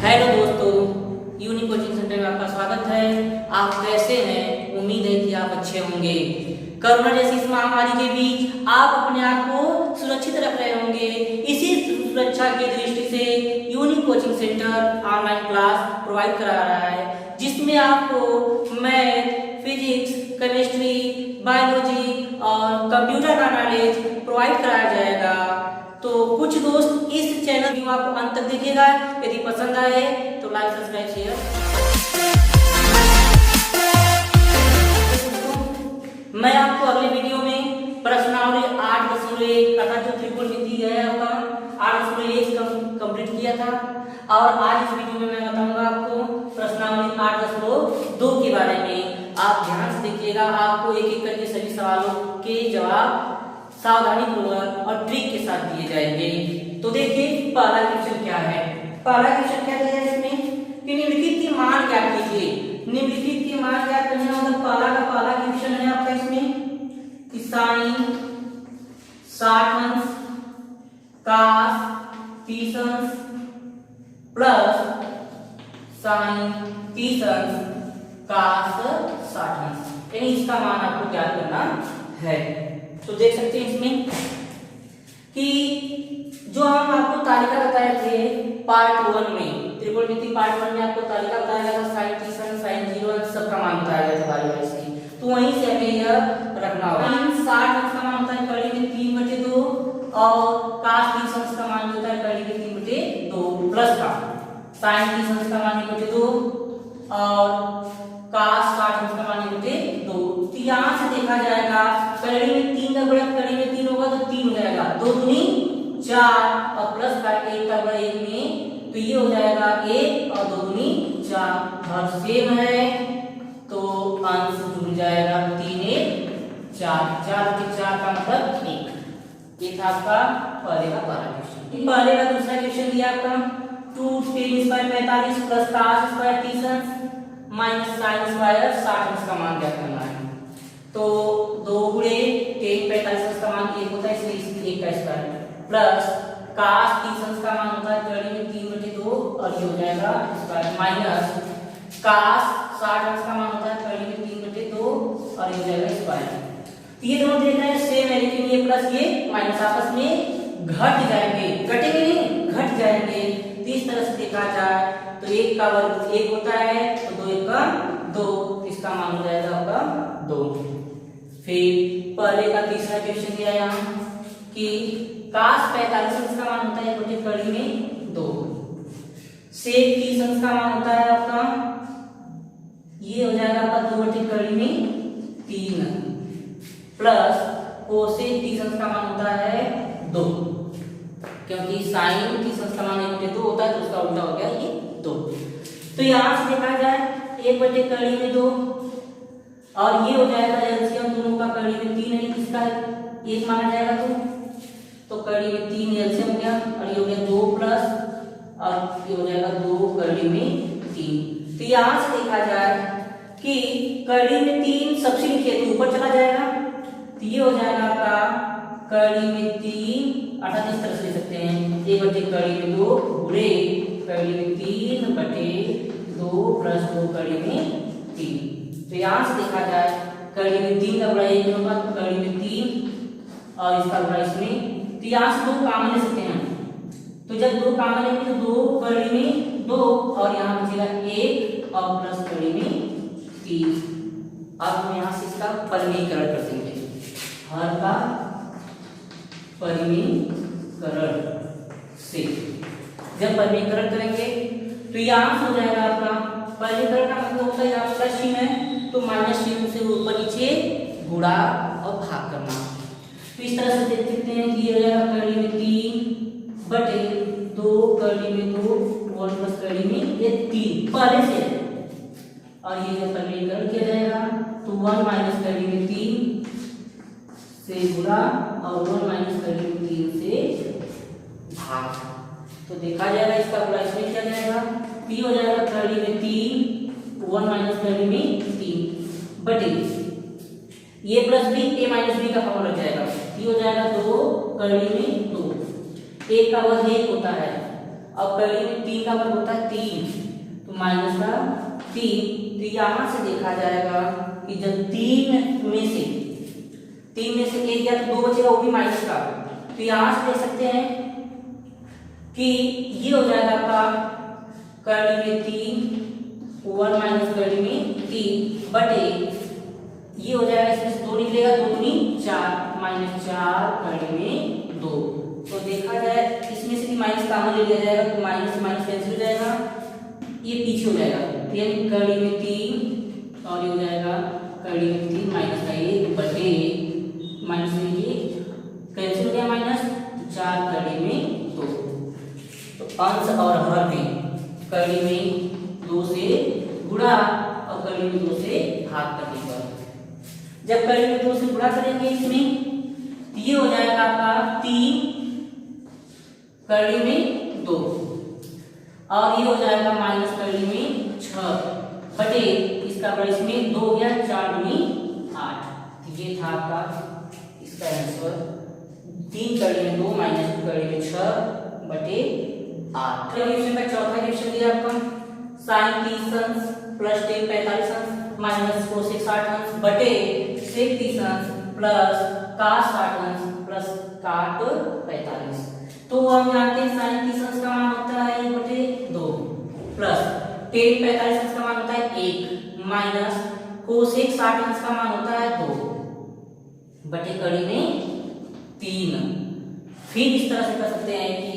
Hello दोस्तों, unique coaching centre में आपका स्वागत है। आप कैसे हैं? उम्मीद है कि आप अच्छे होंगे। कोरोना जैसी इस महामारी के बीच आप अपने आप को सुरक्षित रख रहे होंगे। इसी सुरक्षा की दृष्टि से unique coaching centre online class provide करा रहा है, जिसमें आपको मैथ, फिजिक्स, केमिस्ट्री, बायोलॉजी और कंप्यूटर का नॉलेज प्रोवाइड कराया जाएगा। तो कुछ दोस्त इस चैनल वीडियो आप अंत तक देखिएगा। यदि पसंद आए तो लाइक, सब्सक्राइब, शेयर। मैं आपको अगले वीडियो में प्रश्नावली 8.1 तथा जो त्रिकोणमिति है आपका 8.1 कंप्लीट किया था, और आज इस वीडियो में मैं बताऊंगा आपको प्रश्नावली 8.2 के बारे में। आप ध्यान से देखिएगा, आपको एक एक करके सभी सवालों के जवाब सावधानी पूर्वक और ट्रिक के साथ दिए जाएंगे। तो देखिए पहला क्वेश्चन क्या है। पहला क्वेश्चन क्या दिया है इसमें कि निम्नलिखित के मान ज्ञात कीजिए। निम्नलिखित के मान ज्ञात करने का मतलब पहला क्वेश्चन है आपका इसमें कि साइन 60 अंश cos 30 अंश प्लस साइन 30 अंश cos 60 अंश, यानी इसका मान आपको ज्ञात करना है। तो देख सकते हैं इसमें कि जो हम आपको तालिका बताए थे पार्ट 1 में, त्रिकोणमिति पार्ट 1 में आपको तालिका बताया गया था, साइन 30 अंश, साइन 0 अंश सब का मान बताया गया था बारी-बारी से। तो वहीं से हमें यह रखना होगा। साइन 60 अंश का मान होता है कड़ी में 3/2 और cos 30 अंश का मान होता है कड़ी में 3/2 प्लस का साइन 30 अंश का मान 1/2 और cos 60 अंश का मान 1/2। तो यहाँ से देखा जाएगा कड़ी में 3 का गुणा कड़ी में 3 होगा तो 3 हो जाएगा, 2 दूनी 4 और प्लस का 1 का गुणा 1 में, तो ये हो जाएगा 1 और 2 दूनी 4, हर सेम है तो अंश जुड़ जाएगा 3 1 4, 4 के 4 का मतलब 1। ये था आपका पहले का पहला क्वेश्चन। पहले का दूसरा क्वेश्चन दिया आपका 2tan² 45 प्लस cos² 30 अंश माइनस sin² 60 अंश का मान ज्ञात करना है। तो 2 गुणे tan 45 का मान 1 होता है, इसलिए 1 का स्क्वायर प्लस cos 30 अंश का मान होता है कड़ी में 3/2 और ये हो जाएगा स्क्वायर माइनस cos 60 अंश का मान होता है कड़ी में 3/2 और ये हो जाएगा स्क्वायर। तो ये दोनों देख रहे हैं सेम है, लेकिन ये प्लस ये माइनस आपस में घट जाएंगे, घटेंगे नहीं घट जाएंगे। तो इस तरह से देखा जाए तो 1 का वर्ग 1 होता है तो 2 1 का 2, इसका मान हो जाएगा आपका 2। फिर पहले का तीसरा क्वेश्चन दिया यहाँ कि cos 45 अंश का मान होता है बटे कड़ी में 2, sec 30 अंश का मान होता है आपका ये हो जाएगा आपका 2 बटे कड़ी में 3 प्लस cosec 30 अंश का मान होता है 2, क्योंकि sin 30 अंश का मान 1/2 होता है तो उसका उल्टा हो गया ये 2। तो यहाँ से देखा जाए 1 बटे कड़ी में 2 और ये हो जाएगा एलसीएम दोनों का कड़ी में 3 है, इसका 1 माना जाएगा तो कड़ी में 3 एलसीएम हो गया और ये हो गया 2 प्लस और ये हो जाएगा 2 कड़ी में 3। तो यहाँ से देखा जाए कि कड़ी में 3 सबसे नीचे तो ऊपर चला जाएगा, तो ये हो जाएगा आपका कड़ी में 3 अर्थात इस तरह से ले सकते हैं 1 बटे कड़ी में 2 गुणे कड़ी में 3/2 प्लस 2 कड़ी में 3। तो यहाँ से देखा जाए कड़ी में 3 का गुणा 1 होगा तो कड़ी में 3 और इसका गुणा इसमें, तो यहाँ से 2 कॉमन ले सकते हैं। तो जब 2 कॉमन लेंगे तो 2 कड़ी में 2 और यहाँ बचेगा 1 और प्लस कड़ी में 3। अब हम यहाँ से इसका परिमीकरण कर देंगे, हर का परिमीकरण से जब परिमीकरण करेंगे तो यहाँ से हो जाएगा आपका परिमीकरण का मतलब होता है यहाँ प्लस चिन्ह है तो माइनस चिन्ह से ऊपर नीचे गुणा और भाग करना। तो इस तरह से देख सकते हैं कि ये हो जाएगा कड़ी में 3 बटे 2 कड़ी में 2 1 प्लस कड़ी में ये 3 पहले से है और ये जब परिमीकरण किया जाएगा तो 1 माइनस कड़ी में 3 से गुणा और 1 माइनस कड़ी में 3 से भाग। तो देखा जाएगा इसका गुणा इसमें किया जाएगा, p हो जाएगा कड़ी में 3 1 माइनस कड़ी में 3 बटे ये plus b a minus b का फॉर्मूला लग जाएगा, ये हो जाएगा 2 कड़ी में 2, 1 का वर्ग 1 होता है अब कड़ी में 3 का वर्ग होता है 3, तो माइनस का 3। तो यहाँ से देखा जाएगा कि जब 3 में से 1 गया तो 2 बचेगा, वो भी माइनस का। तो यहाँ से देख सकते हैं कि ये हो जाएगा आपका कड़ी में 3 1 माइनस कड़ी में 3 बटे ये हो जाएगा, इसमें से 2 निकलेगा, 2 दूनी 4 माइनस 4 कड़ी में 2। तो देखा जाए इसमें से भी माइनस कॉमन ले लिया जाएगा, तो माइनस से माइनस कैंसिल हो जाएगा, ये पीछे हो जाएगा। तो यानी कड़ी में 3 और ये हो जाएगा कड़ी में 3 माइनस का 1 बटे माइनस में ये कैंसिल हो गया माइनस 4 कड़ी में 2। तो अंश और हर में कड़ी में 2 से गुणा और कड़ी में 2 से भाग करने पर, जब कड़ी में 2 से गुणा करेंगे इसमें तो ये हो जाएगा आपका 3 कड़ी में 2 और ये हो जाएगा माइनस कड़ी में 6 बटे इसका बड़े इसमें 2 हो गया 4 दूनी 8। ये था आपका इसका आंसर 3 कड़ी में 2 माइनस कड़ी में 6 बटे 8। क्वेश्चन का चौथा क्वेश्चन दिया आपका sin 30 अंश प्लस tan 45 अंश माइनस cos 60 अंश बटे sec 30 अंश प्लस cos 60 अंश प्लस cot 45। तो हम जानते हैं sin 30 अंश का मान होता है 1 बटे 2 प्लस tan 45 अंश का मान होता है 1 माइनस cos 60 अंश का मान होता है 2 बटे कड़ी में 3। फिर इस तरह से कर सकते हैं कि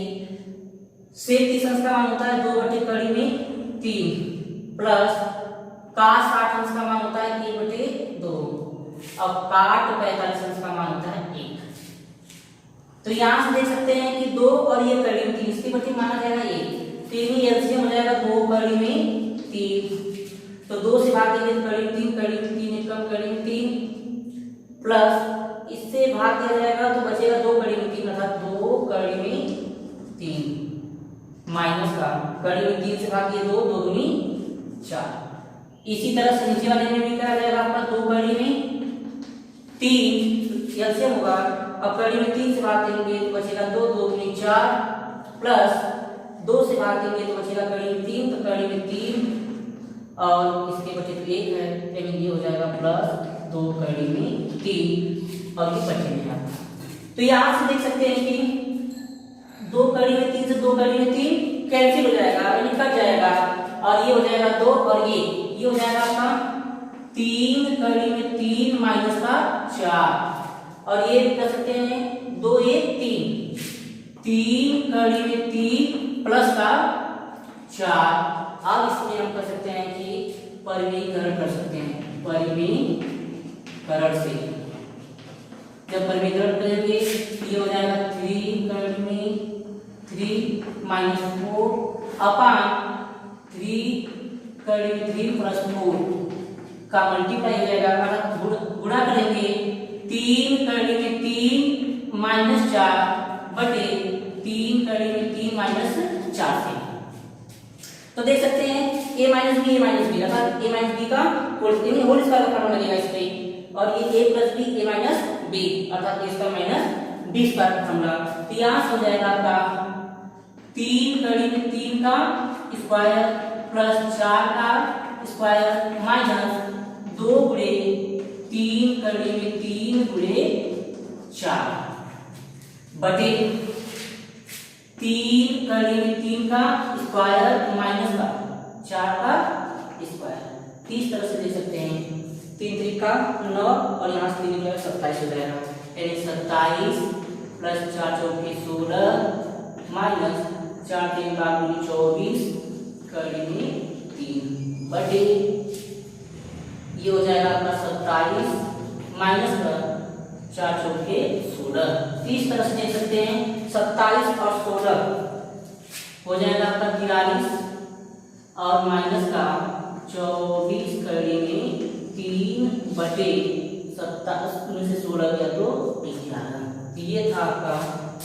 sec 30 अंश का मान होता है 2 बटे कड़ी में 3 प्लस cos 60 अंश का मान होता है 1 बटे 2 अब cot 45 अंश का मान होता है 1। तो यहाँ से देख सकते हैं कि 2 और ये कड़ी में 3 इसके बटे माना जाएगा 1, तो ये एलसीएम हो जाएगा 2 कड़ी में 3। तो 2 से भाग देंगे तो कड़ी में 3 कड़ी में 3 एक कम कड़ी में 3 प्लस इससे भाग दिया जाएगा तो बचेगा 2 कड़ी में 3 अर्थात 2 कड़ी में 3 माइनस का कड़ी में 3 से भाग दिए 2 2 दूनी 4। इसी तरह से नीचे वाले में भी क्या जाएगा आपका 2 कड़ी में 3 एलसीएम होगा। अब कड़ी में 3 से भाग देंगे तो बचेगा 2 2 दूनी 4 प्लस 2 से भाग देंगे तो बचेगा कड़ी में 3 तो कड़ी में 3 और इसके बचे तो 1 है, यानी ये हो जाएगा प्लस 2 कड़ी में 3 और ये बचे में आपका। तो यहाँ से देख सकते हैं कि 2 कड़ी में 3 से 2 कड़ी में 3 कैंसिल हो जाएगा यानी कट जाएगा और ये हो जाएगा 2 और ये हो जाएगा आपका 3 कड़ी में 3 माइनस का 4 और ये कर सकते हैं 2 1 3 कड़ी में 3 प्लस का 4। अब इसमें हम कर सकते हैं कि परिमेयीकरण कर सकते हैं, परिमेयीकरण से जब परिमेयीकरण करेंगे ये हो जाएगा 3 कड़ी में 3 माइनस 4 अपान 3 कड़ी में 3 प्लस 4 का मल्टीप्लाई हो जाएगा अर्थात गुणा करेंगे 3 कड़ी में 3 माइनस 4 बटे 3 कड़ी में 3 माइनस 4 से। तो देख सकते हैं a माइनस बी अर्थात a माइनस बी का होल स्क्वायर का फॉर्मूला लगेगा इस पे और ये a plus b a minus b अर्थात a square minus b square का फॉर्मूला। तो यहाँ से हो जाएगा आपका 3 कड़ी में 3 का स्क्वायर प्लस 4 का स्क्वायर माइनस 2 गुणे 3 कड़ी में 3 गुणे 4 बटे 3 कड़ी में 3 का स्क्वायर माइनस का 4 का स्क्वायर। इस तरह से दे सकते हैं 3 3 का 9 और यहाँ से 3 निकलेगा 27 हो जाएगा यानी 27 प्लस 4 चौके 16 माइनस 4 3 का 24 कड़ी में 3 बटे ये हो जाएगा आपका 27 माइनस का 4 चौके 16। इस तरह से देख सकते हैं 27 और 16 हो जाएगा आपका 43 और माइनस का 24 कड़ी में 3 बटे 27 से 16 गया तो 11। ये था आपका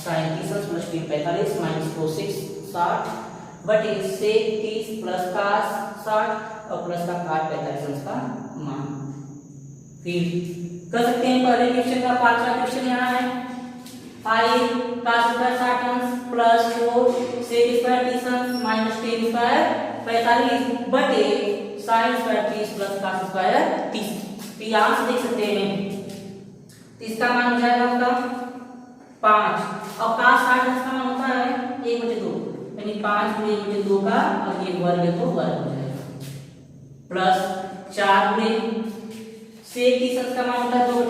sin 30 प्लस 45 माइनस cos 60 बटे sec 30 प्लस cos 60 और प्लस का cot 45 का मान। फिर कर सकते हैं पहले क्वेश्चन का 5वां क्वेश्चन यहाँ है 5 का स्क्वायर 60 अंश प्लस 4 sec स्क्वायर 30 अंश माइनस tan स्क्वायर 45 बटे sin square 30 plus cos square 30। तो यहाँ से देख सकते हैं तो इसका मान हो जाएगा आपका 5 और cos 60 अंश का मान होता है 1/2 यानी 5 गुणे 1/2 का और ये वर्ग है तो वर्ग हो जाएगा प्लस 4 गुणे sec 30 अंश का मान होता है 2/3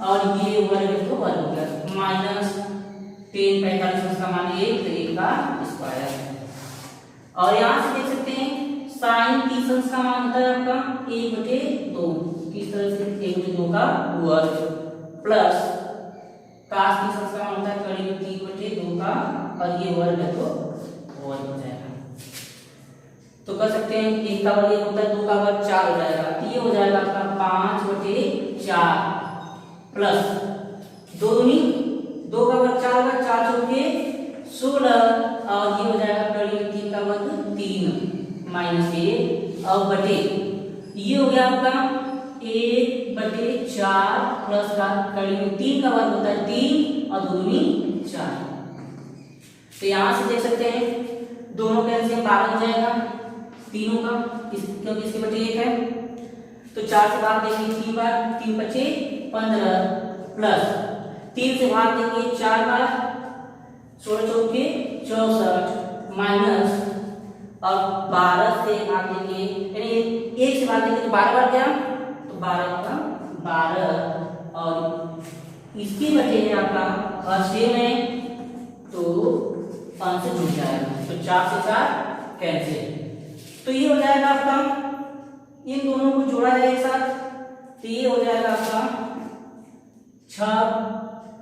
और ये वर्ग तो वर्ग हो गया माइनस 10 45 उसका मान 1 तो 1 का स्क्वायर और यहाँ से देख सकते हैं sin 30 का मान होता है आपका 1/2 किस तरह से 1/2 का वर्ग प्लस cos 30 का मान होता है करीब 3/2 का और ये वर्ग है तो वर्ग हो जाएगा। तो कर सकते हैं 1 का वर्ग 1 होता है 2 का वर्ग 4 हो जाएगा तो ये हो जाएगा आपका 5/4 प्लस 2 का वर्ग 4 होगा 4 चौके 16 और ये हो जाएगा करीब 3 का वर्ग 3 माइनस 1 और बटे ये हो गया आपका 1/4 प्लस का करीब 3 का वर्ग होता है 3 और 2 4। तो यहाँ से देख सकते हैं दोनों का एलसीएम 12 हो जाएगा तीनों का क्योंकि इसके बटे 1 है तो 4 से भाग देंगे 3 बार 3 बचे 15 प्लस 3 से भाग देंगे 4 बार 16 चौके 64 माइनस और 12 से भाग देंगे यानी 1 से भाग देंगे तो 12 बार गया तो 12 का 12 और इसके बटे है आपका और 6 में तो 5 से जुड़ जाएगा तो 4 से 4 कैंसिल तो ये हो जाएगा आपका इन दोनों को जोड़ा जाए एक साथ तो ये हो जाएगा आपका 6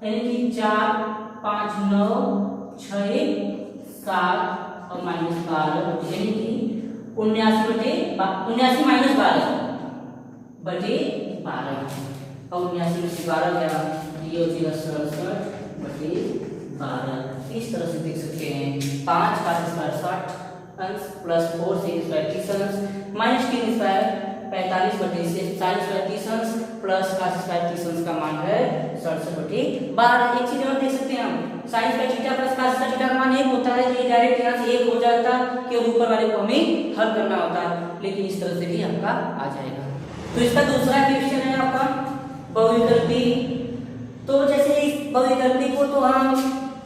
यानी कि 4 5 9 6 7 और माइनस 12 यानी कि 79 माइनस 12 बटे 12 और 79 में से 12 क्या ये हो जाएगा 67 बटे 12। इस तरह से देख सकते हैं 5 का स्क्वायर 60 अंश प्लस 4 sec स्क्वायर 30 अंश माइनस 3 स्क्वायर 45 बटे से sin स्क्वायर 30 अंश प्लस cos स्क्वायर 30 अंश का मान है 67/12। एक चीज और देख सकते हैं हम sin square theta plus cos square theta का मान 1 होता है तो ये डायरेक्ट यहाँ से 1 हो जाता केवल ऊपर वाले को हमें हल करना होता है लेकिन इस तरह से भी आपका आ जाएगा। तो इसका दूसरा क्वेश्चन है आपका बहुविकल्पी। तो जैसे इस बहुविकल्पी को तो हम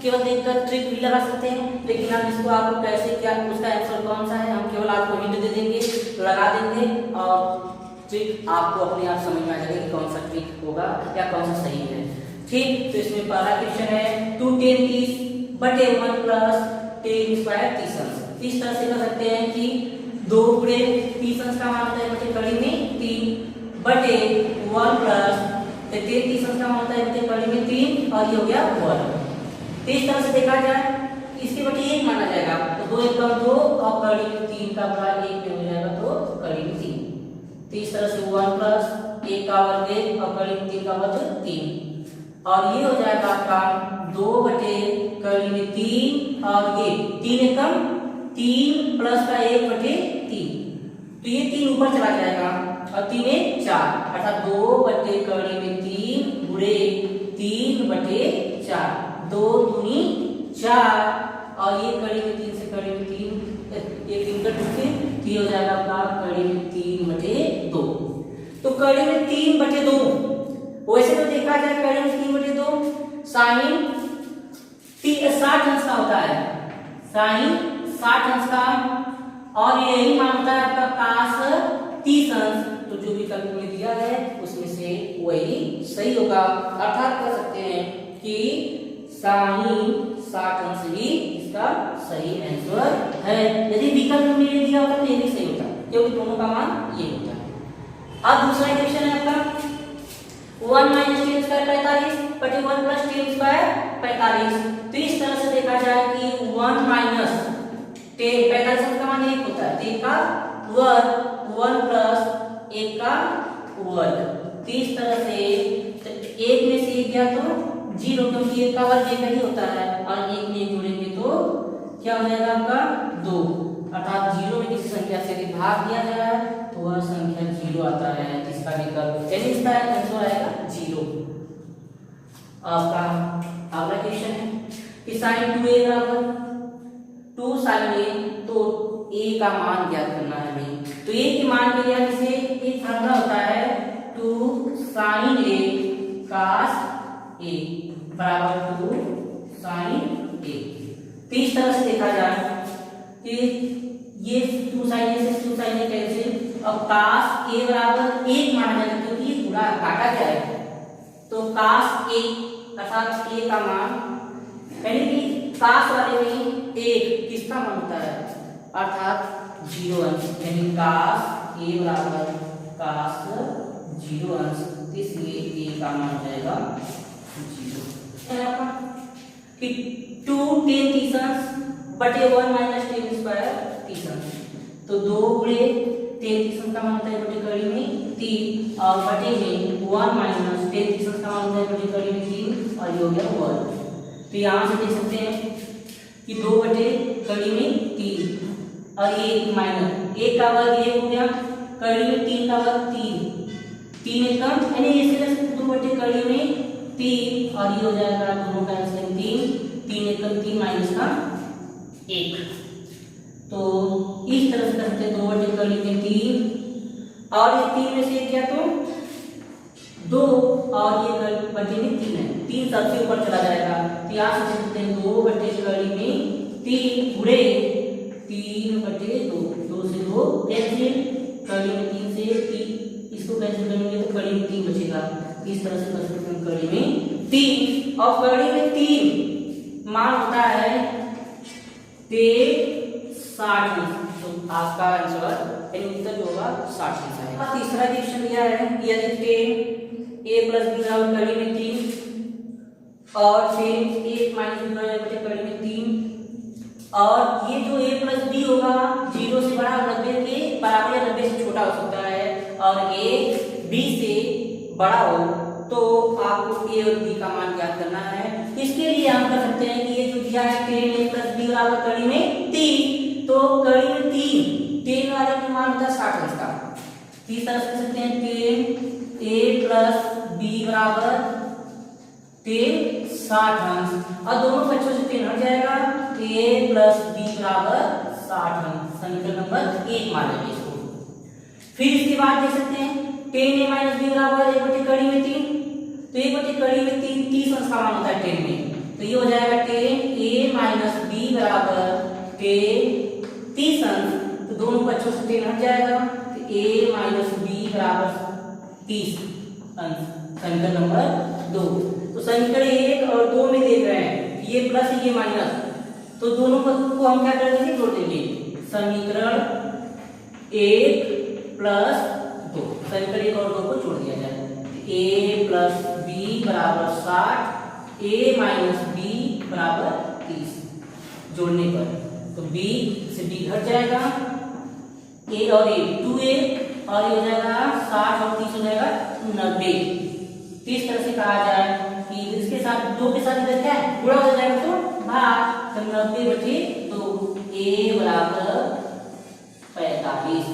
केवल देखकर ट्रिक भी लगा सकते हैं लेकिन हम इसको आपको कैसे क्या उसका आंसर कौन सा है हम केवल आपको हिंट दे देंगे लगा देंगे और ट्रिक आपको अपने आप समझ में आ जाएगा कि कौन सा ट्रिक होगा या कौन सा सही है। ठीक तो इसमें पहला क्वेश्चन है 2 tan 30 बटे 1 प्लस tan स्क्वायर 30 अंश। इस तरह से कर सकते हैं कि 2 गुणे 30 अंश का मान होता है बटे कड़ी में 3 बटे 1 प्लस tan 30 अंश का मान होता है बटे कड़ी में 3 और ये हो गया 1। तो इस तरह से देखा जाए इसके बटे 1 माना जाएगा तो 2 × 2 और कड़ी में 3 का बड़ा 1 में हो जाएगा तो कड़ी में 3। तो इस तरह से 1 प्लस 1 का वर्ग 1 और कड़ी में 3 का वर्ग 3 और ये हो जाएगा आपका 2 बटे कड़ी में 3 और ये 3 एकम 3 प्लस का 1 बटे 3 तो ये 3 ऊपर चला जाएगा और 3 1 4 अर्थात 2 बटे कड़ी में 3 गुणे 3 बटे 4 2 दूनी 4 और ये कड़ी में 3 से कड़ी में 3 एक 3 कट के ये हो जाएगा आपका कड़ी में 3/2। तो कड़ी में 3/2 वैसे तो देखा जाए कड़ी में 3/2 साइन 60 अंश का होता है साइन 60 अंश का और यही मान होता है आपका cos 30 अंश। तो जो विकल्प में दिया है उसमें से वही सही होगा अर्थात कह सकते हैं कि साइन 60 अंश ही इसका सही आंसर है। यदि विकल्प में दिया होता तो ये भी सही होता क्योंकि दोनों का मान ये होता है। अब दूसरा क्वेश्चन है आपका 1 - tan स्क्वायर 45 बटे 1 + tan स्क्वायर 45। तो इस तरह से देखा जाए कि 1 - tan 45 का मान 1 होता है तो 1 का वर्ग 1 + 1 का वर्ग। तो इस तरह से 1 में से 1 गया तो 0 क्योंकि 1 का वर्ग 1 ही होता है और 1 में 1 जोड़ेंगे तो क्या हो जाएगा आपका 2 अर्थात 0 में किसी संख्या से यदि भाग दिया जाए तो वह संख्या 0 आता है। इसका विकल्प यानी इसका आंसर आएगा 0। आपका अगला क्वेश्चन है कि साइन 2a बराबर 2 साइन a, तो a का मान ज्ञात करना है हमें। तो a के मान के लिए इसे एक फार्मूला होता है 2 साइन a cos a बराबर 2 साइन a। तो इस तरह से देखा जाए कि ये 2 साइन a से 2 साइन a कैंसिल, और cos a बराबर 1 माना जाएगा क्योंकि ये पूरा काटा क्या है, तो cos a अर्थात a का मान, यानी कि cos वाले में 1 किसका मान होता है, अर्थात 0 अंश, यानी cos a बराबर cos 0 अंश, इसलिए a का मान हो जाएगा 0। कि 2 tan 30 अंश बटे 1 माइनस tan स्क्वायर 30 अंश, तो 2 गुणे 30 का मान होता है बटे कड़ी में 3, और बटे में 1 माइनस 30 का मान होता है बटे कड़ी में 3, और ये हो गया 1। तो यहाँ से देख सकते हैं कि 2 बटे कड़ी में 3 और 1 माइनस 1 का वर्ग 1 हो गया, कड़ी में 3 का वर्ग 3 एकम, यानी इसे 2 बटे कड़ी में 3, और ये हो जाएगा दोनों का आंसर 3 एकम 3 माइनस का 1। तो इस तरह से करते हैं 2 बटे कड़ी में 3, और ये 3 में से क्या तो 2, और ये बटे में 3 है, 3 सबसे ऊपर चला जाएगा। तो यहाँ से देखते हैं 2 बटे कड़ी में 3 गुणे 3 बटे 2, 2 से 2 कैंसिल, कड़ी में 3 से 3 इसको कैंसिल करेंगे तो कड़ी में 3 बचेगा। इस तरह से कर सकते हैं कड़ी में 3, और कड़ी में 3 मान होता है 60, तो आपका आंसर यानी उत्तर जो होगा 60 आएगा। तीसरा क्वेश्चन दिया है यदि 10 a प्लस b बराबर कड़ी में 3 और फिर 1 माइनस b बटे कड़ी में 3, और ये जो a प्लस b होगा 0 से बड़ा 90 के बराबर या 90 से छोटा हो सकता है, और a b से बड़ा हो, तो आपको a और b का मान ज्ञात करना है। इसके लिए हम कर सकते हैं कि ये जो दिया है 10 a प्लस b बराबर कड़ी में 3, तो कड़ी में 3 वाले का मान होता है 60 अंश का। इस तरह से कर सकते हैं 10 a प्लस b बराबर 60 अंश, और दोनों बच्चों से 3 हट जाएगा, a प्लस b बराबर 60 अंश, समीकरण नंबर 1 मान लेंगे इसको। फिर इसके बाद देख सकते हैं 10 a माइनस b बराबर 1 बटे कड़ी में 3, तो 1 बटे कड़ी में 3 30 अंश का मान होता है 10 में, तो ये हो जाएगा 10 a माइनस b बराबर 30 अंश, तो दोनों बच्चों से 3 हट जाएगा, तो a माइनस b बराबर 30 अंश, समीकरण नंबर 2। तो समीकरण 1 और 2 में देख रहे हैं ये प्लस ये माइनस, तो दोनों को हम क्या कर देंगे, जोड़ देंगे, समीकरण 1 प्लस 2, समीकरण 1 और 2 को जोड़ दिया जाए, a प्लस b बराबर 60, a माइनस b बराबर 30, जोड़ने पर तो b से b घट जाएगा, a और a 2a, और ये हो जाएगा 60 और 30 हो जाएगा 90। तो इस तरह से कहा जाए कि इसके साथ 2 के साथ इधर क्या है गुणा हो जाएगा, तो भाग, तो 90 बटे तो a बराबर 45,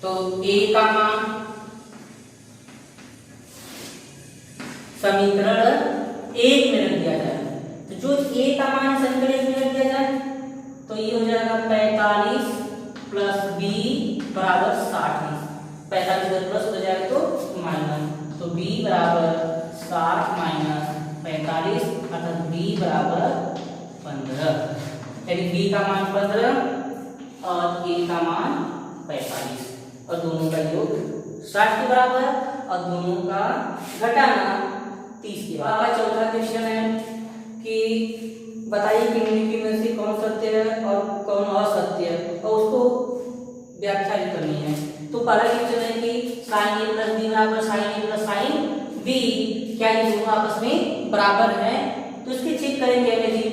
तो a का मान समीकरण 1 में रख दिया जाए, तो जो a का मान समीकरण 1 में रख दिया जाए तो ये हो जाएगा 45 प्लस b बराबर 60, 45 इधर प्लस हो जाएगा तो माइनस, तो b बराबर 60 माइनस 45, अर्थात b बराबर 15, यानी b का मान 15 और a का मान 45, और दोनों का योग 60 के बराबर, और दोनों का घटाना 30 के बराबर। चौथा क्वेश्चन है कि बताइए कि निम्नलिखित में से कौन सत्य है और कौन असत्य है, और उसको व्याख्या भी करनी है। तो पहला क्वेश्चन है कि sin a प्लस b बराबर sin a plus sin b, क्या ये दोनों आपस में बराबर है, तो इसके चेक करेंगे अभी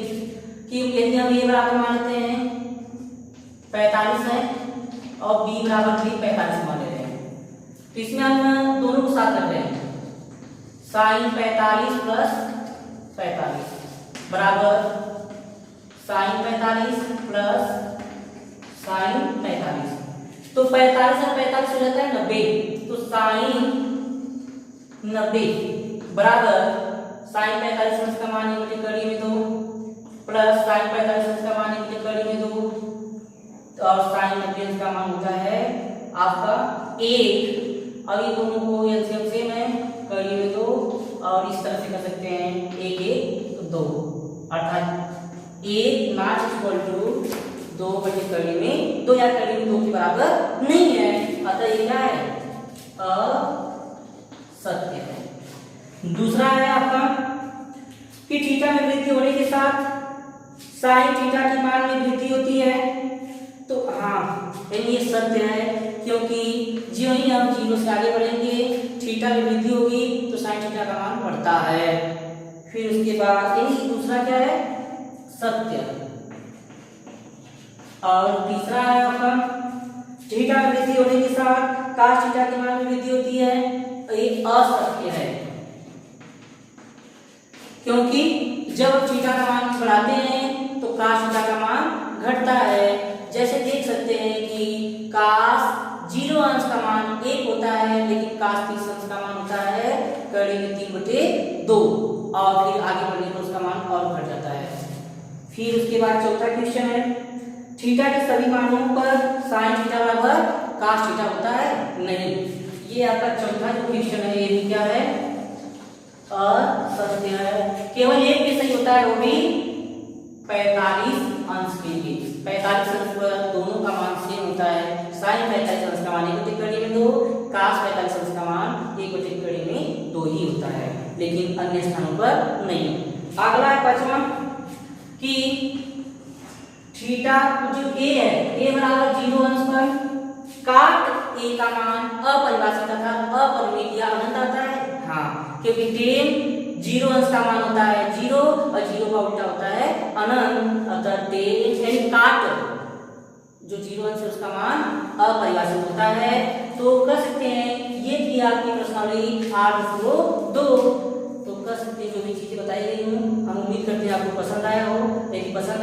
कि यदि हम a बराबर मानते हैं 45 है और b बराबर भी 45 मान ले रहे हैं, तो इसमें हम दोनों को साथ कर रहे हैं, sin 45 प्लस 45 बराबर sin 45 प्लस sin 45, तो 45 और 45 हो जाता है 90, तो sin 90 बराबर साइन 45 अंश का मान 1 बटे कड़ी में 2 प्लस साइन 45 अंश का मान 1 बटे कड़ी में 2 और साइन 90 अंश का मान होता है आपका 1। अब ये दोनों को एलसीएम सेम है, कड़ी में 2 और इस तरह से कर सकते हैं 1 1 2 अर्थात 1 नॉट इक्वल टू 2 बटे कड़ी में 2 या कड़ी में 2 के बराबर नहीं है, अतः ये क्या है असत्य है। दूसरा है आपका कि थीटा में वृद्धि होने के साथ साइन थीटा के मान में वृद्धि होती है, तो हाँ ये सत्य है, क्योंकि ज्यों ही हम 0 से आगे बढ़ेंगे थीटा में वृद्धि होगी तो साइन थीटा का मान बढ़ता है। फिर उसके बाद यही दूसरा क्या है सत्य। और तीसरा है आपका थीटा में वृद्धि होने के साथ cos थीटा के मान में वृद्धि होती है, ये असत्य है, क्योंकि जब थीटा का मान बढ़ाते हैं तो cos थीटा का मान घटता है। जैसे देख सकते हैं कि cos 0 अंश का मान 1 होता है, लेकिन cos 30 अंश का मान होता है कड़ी में 3 बटे 2 और फिर आगे बढ़ने पर उसका मान और घट जाता है। फिर उसके बाद चौथा क्वेश्चन है थीटा के सभी मानों पर साइन थीटा बराबर cos थीटा होता है नहीं। ये आपका चौथा जो क्वेश्चन है ये भी क्या है असत्य है। केवल एक भी सही होता है, वो भी 45 अंश के लिए। 45 अंश पर दोनों का मान सेम होता है, साइन 45 अंश का मान 1 बटे कड़ी में 2, cos 45 अंश का मान 1 बटे कड़ी में 2 ही होता है, लेकिन अन्य स्थानों पर नहीं। अगला है पांचवा कि थीटा जो a है a बराबर 0 अंश पर काट a का मान अपरिभाषित तथा अपरिमित या अनंत आता है। हाँ, क्योंकि tan 0 अंश का मान होता है 0 और 0 का उल्टा होता है अनंत, अतः tan यानी काट जो 0 अंश है उसका मान अपरिभाषित होता है। तो कर सकते हैं ये थी आपकी प्रश्नावली 8.2। तो कर सकते हैं जो भी चीजें बताई गई हूँ, हम उम्मीद करते हैं आपको पसंद आया हो। यदि पसंद